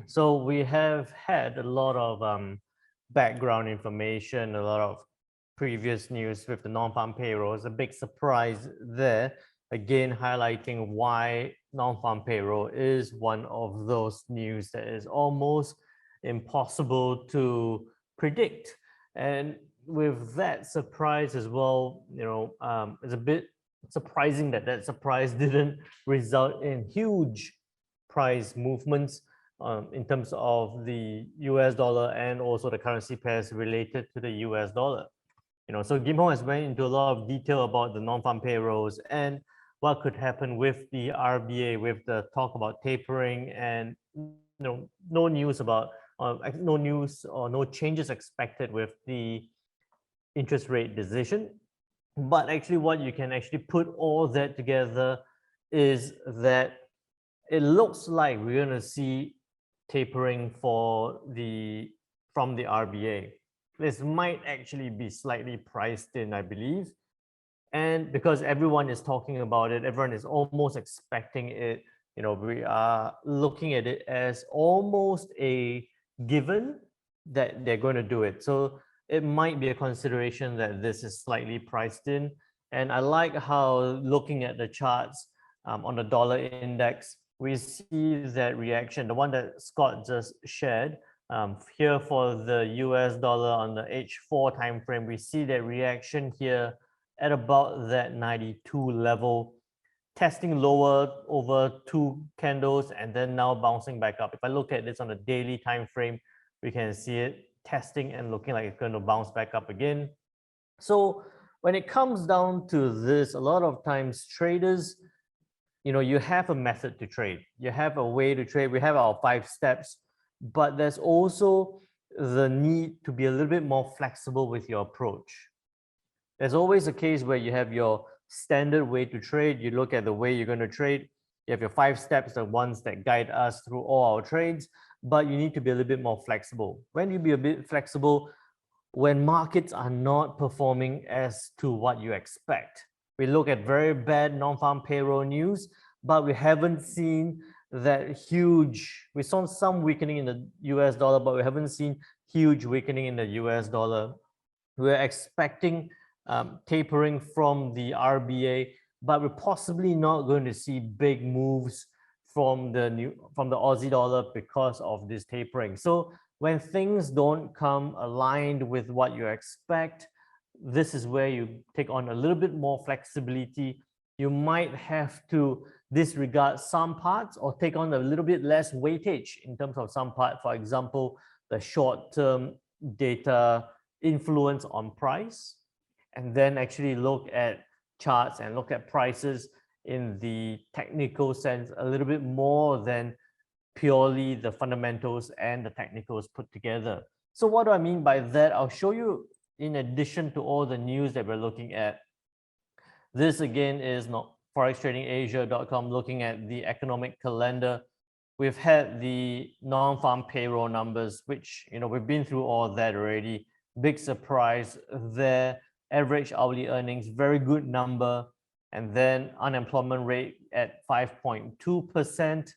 So we have had a lot of background information, a lot of previous news with the non-farm payrolls, a big surprise there, again highlighting why non-farm payroll is one of those news that is almost impossible to predict. And with that surprise as well, it's a bit surprising that that surprise didn't result in huge price movements in terms of the US dollar and also the currency pairs related to the US dollar. So Kim Hong has went into a lot of detail about the non-farm payrolls and what could happen with the RBA, with the talk about tapering, and no news about no news or no changes expected with the interest rate decision. But actually, what you can actually put all that together is that it looks like we're going to see tapering from the RBA. This might actually be slightly priced in, I believe. And because everyone is talking about it, everyone is almost expecting it, we are looking at it as almost a given that they're going to do it. So it might be a consideration that this is slightly priced in. And I like how, looking at the charts on the dollar index, we see that reaction, the one that Scott just shared. Here for the US dollar on the H4 time frame, we see that reaction here at about that 92 level, testing lower over 2 candles and then now bouncing back up. If I look at this on a daily time frame, we can see it testing and looking like it's going to bounce back up again. So when it comes down to this, a lot of times traders, you have a method to trade. You have a way to trade. We have our 5 steps, but there's also the need to be a little bit more flexible with your approach. There's always a case where you have your standard way to trade. You look at the way you're going to trade. You have your 5 steps, the ones that guide us through all our trades, but you need to be a little bit more flexible. When you be a bit flexible, when markets are not performing as to what you expect. We look at very bad non-farm payroll news, but we haven't seen that huge, we saw some weakening in the US dollar, but we haven't seen huge weakening in the US dollar. We're expecting tapering from the RBA, but we're possibly not going to see big moves from the Aussie dollar because of this tapering. So when things don't come aligned with what you expect, this is where you take on a little bit more flexibility. You might have to disregard some parts or take on a little bit less weightage in terms of some part. For example, the short-term data influence on price, and then actually look at charts and look at prices in the technical sense a little bit more than purely the fundamentals and the technicals put together. So what do I mean by that? I'll show you, in addition to all the news that we're looking at. This again is not forextradingasia.com, looking at the economic calendar. We've had the non-farm payroll numbers, which we've been through all that already. Big surprise there. Average hourly earnings, very good number. And then unemployment rate at 5.2%.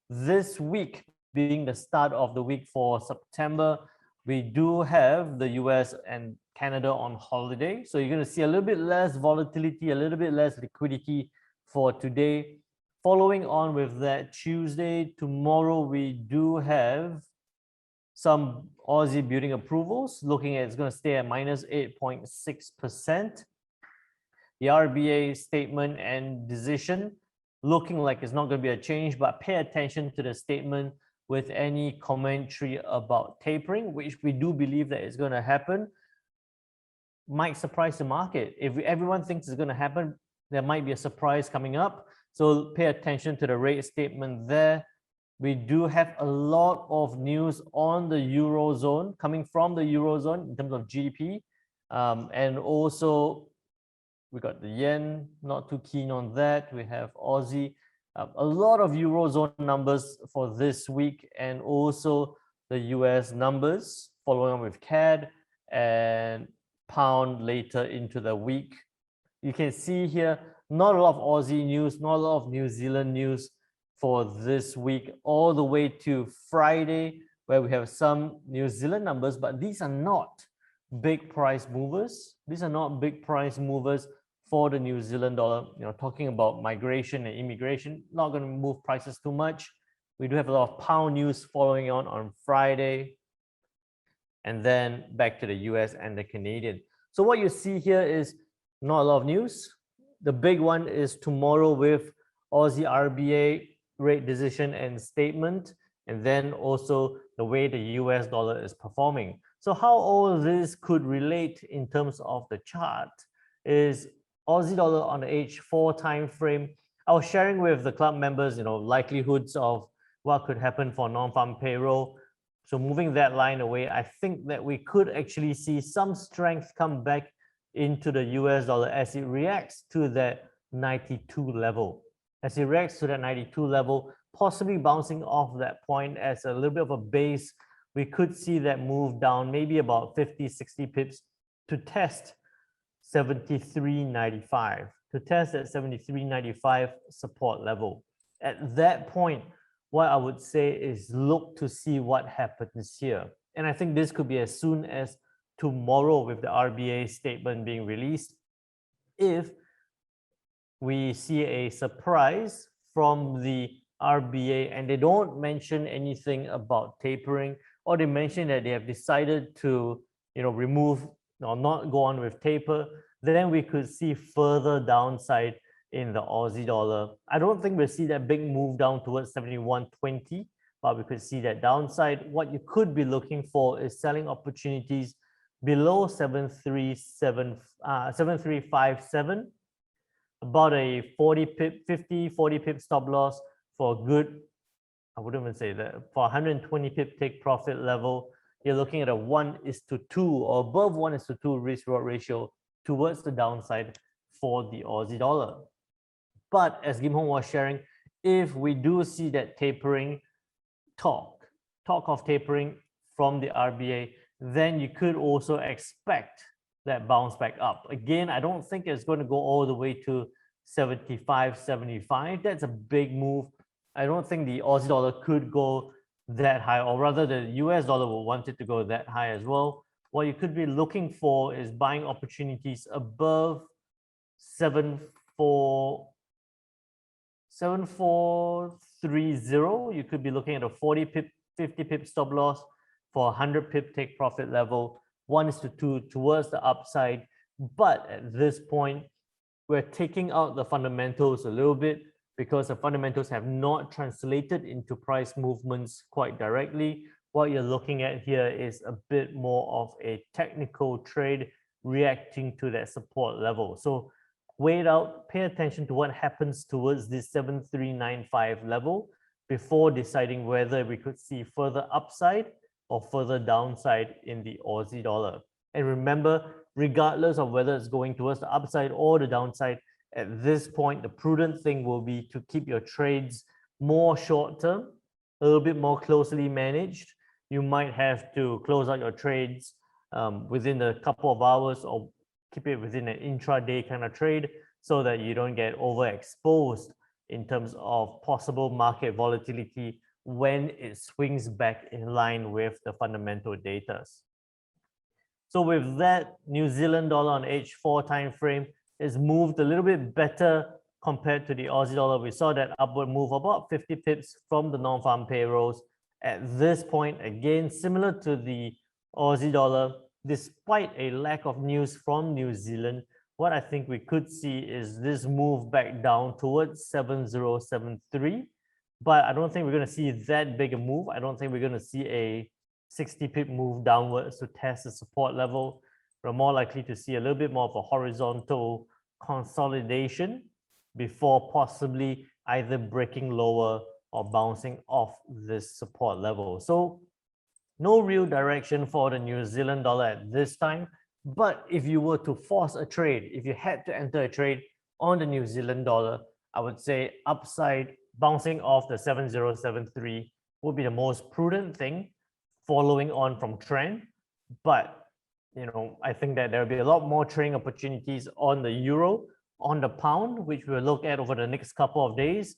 This week being the start of the week for September, we do have the US and Canada on holiday. So you're going to see a little bit less volatility, a little bit less liquidity for today. Following on with that, Tuesday, tomorrow, we do have some Aussie building approvals, looking at it's going to stay at minus 8.6%. The RBA statement and decision looking like it's not going to be a change, but pay attention to the statement with any commentary about tapering, which we do believe that is going to happen. Might surprise the market. If everyone thinks it's going to happen, there might be a surprise coming up. So pay attention to the rate statement there. We do have a lot of news on the Eurozone, coming from the Eurozone in terms of GDP. And also, we got the yen, not too keen on that. We have Aussie, a lot of Eurozone numbers for this week, and also the US numbers, following on with CAD and pound later into the week. You can see here, not a lot of Aussie news, not a lot of New Zealand news for this week, all the way to Friday, where we have some New Zealand numbers, but these are not big price movers. These are not big price movers for the New Zealand dollar. Talking about migration and immigration, not going to move prices too much. We do have a lot of pound news following on Friday, and then back to the US and the Canadian. So what you see here is not a lot of news. The big one is tomorrow with Aussie RBA rate decision and statement, and then also the way the US dollar is performing. So how all this could relate in terms of the chart is Aussie dollar on the H4 time frame. I was sharing with the club members, likelihoods of what could happen for non-farm payroll. So moving that line away, I think that we could actually see some strength come back into the US dollar as it reacts to that 92 level. As it reacts to that 92 level, possibly bouncing off that point as a little bit of a base, we could see that move down maybe about 50, 60 pips to test 73.95, to test that 73.95 support level. At that point, what I would say is look to see what happens here. And I think this could be as soon as tomorrow with the RBA statement being released. If we see a surprise from the RBA and they don't mention anything about tapering, or they mention that they have decided to remove or not go on with taper, then we could see further downside in the Aussie dollar. I don't think we'll see that big move down towards 71.20, but we could see that downside. What you could be looking for is selling opportunities below 7357, about a 40 pip stop loss for a good, I wouldn't even say that, for 120 pip take profit level. You're looking at a 1:2 or above 1:2 risk reward ratio towards the downside for the Aussie dollar. But as Kim Hong was sharing, if we do see that tapering talk of tapering from the RBA, then you could also expect that bounce back up. Again, I don't think it's going to go all the way to 75, 75. That's a big move. I don't think the Aussie dollar could go that high, or rather the US dollar will want it to go that high as well. What you could be looking for is buying opportunities above 7430. You could be looking at a 40 pip, 50 pip stop loss for 100 pip take profit level, 1:2 towards the upside. But at this point, we're taking out the fundamentals a little bit because the fundamentals have not translated into price movements quite directly. What you're looking at here is a bit more of a technical trade reacting to that support level. So wait out, pay attention to what happens towards this 7395 level before deciding whether we could see further upside or further downside in the Aussie dollar. And remember, regardless of whether it's going towards the upside or the downside, at this point, the prudent thing will be to keep your trades more short-term, a little bit more closely managed. You might have to close out your trades within a couple of hours, or keep it within an intraday kind of trade so that you don't get overexposed in terms of possible market volatility when it swings back in line with the fundamental data. So with that, New Zealand dollar on H4 time frame is moved a little bit better compared to the Aussie dollar. We saw that upward move about 50 pips from the non-farm payrolls. At this point, again, similar to the Aussie dollar, despite a lack of news from New Zealand, what I think we could see is this move back down towards 7073. But I don't think we're going to see that big a move. I don't think we're going to see a 60 pip move downwards to test the support level. We're more likely to see a little bit more of a horizontal consolidation before possibly either breaking lower or bouncing off this support level. So no real direction for the New Zealand dollar at this time. But if you were to force a trade, if you had to enter a trade on the New Zealand dollar, I would say upside bouncing off the 7073 would be the most prudent thing following on from trend. But I think that there'll be a lot more trading opportunities on the euro, on the pound, which we'll look at over the next couple of days.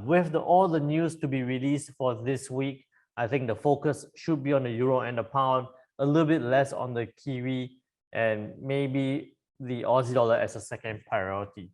With all the news to be released for this week, I think the focus should be on the euro and the pound, a little bit less on the Kiwi, and maybe the Aussie dollar as a second priority.